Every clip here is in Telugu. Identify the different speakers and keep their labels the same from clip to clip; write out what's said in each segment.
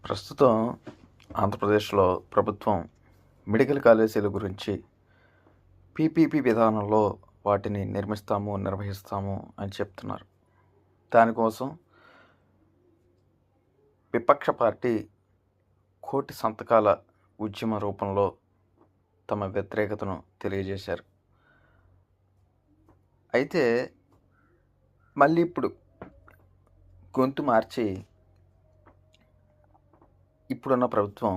Speaker 1: ప్రస్తుతం ఆంధ్రప్రదేశ్లో ప్రభుత్వం మెడికల్ కాలేజీల గురించి పీపీపీ విధానంలో వాటిని నిర్వహిస్తాము అని చెప్తున్నారు. దానికోసం విపక్ష పార్టీ కోటి సంతకాల ఉద్యమ రూపంలో తమ వ్యతిరేకతను తెలియజేశారు. అయితే మళ్ళీ ఇప్పుడు గొంతు మార్చి ఇప్పుడున్న ప్రభుత్వం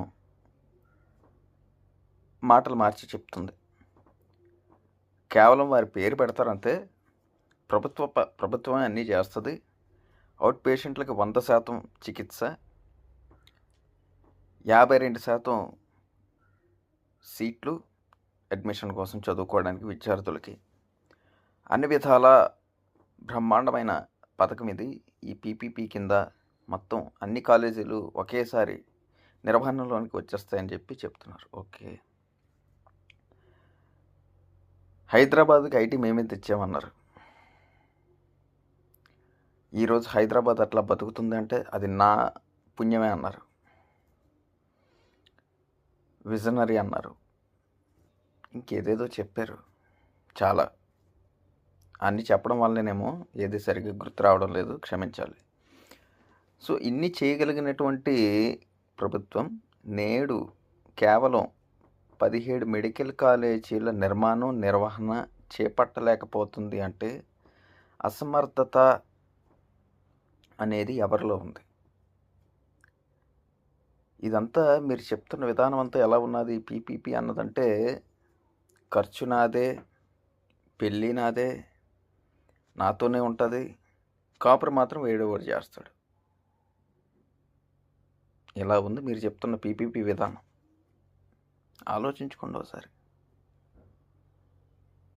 Speaker 1: మాటలు మార్చి చెప్తుంది. కేవలం వారి పేరు పెడతారంతే, ప్రభుత్వమే అన్నీ చేస్తుంది. అవుట్ పేషెంట్లకు 100% చికిత్స, 52% సీట్లు అడ్మిషన్ కోసం చదువుకోవడానికి విద్యార్థులకి. అన్ని విధాల బ్రహ్మాండమైన పథకం ఇది. ఈ పీపీపీ కింద మొత్తం అన్ని కాలేజీలు ఒకేసారి నిర్వహణలోనికి వచ్చేస్తాయని చెప్తున్నారు. ఓకే, హైదరాబాద్కి ఐటీ మేమే తెచ్చామన్నారు. ఈరోజు హైదరాబాద్ అట్లా బతుకుతుంది అంటే అది నా పుణ్యమే అన్నారు. విజనరీ అన్నారు, ఇంకేదేదో చెప్పారు. చాలా అన్నీ చెప్పడం వల్లనేమో ఏది సరిగ్గా గుర్తు రావడం లేదు, క్షమించాలి. సో ఇన్ని చేయగలిగినటువంటి ప్రభుత్వం నేడు కేవలం 17 మెడికల్ కాలేజీల నిర్వహణ చేపట్టలేకపోతుంది అంటే అసమర్థత అనేది ఎవరిలో ఉంది? ఇదంతా మీరు చెప్తున్న విధానం అంతా ఎలా ఉన్నది? పీపీపీ అన్నదంటే ఖర్చు నాదే, పెళ్ళి నాదే, నాతోనే ఉంటుంది, కాపురం మాత్రం వేడోడు చేస్తాడు. ఎలా ఉంది మీరు చెప్తున్న పీపీపీ విధానం? ఆలోచించుకోండి ఒకసారి.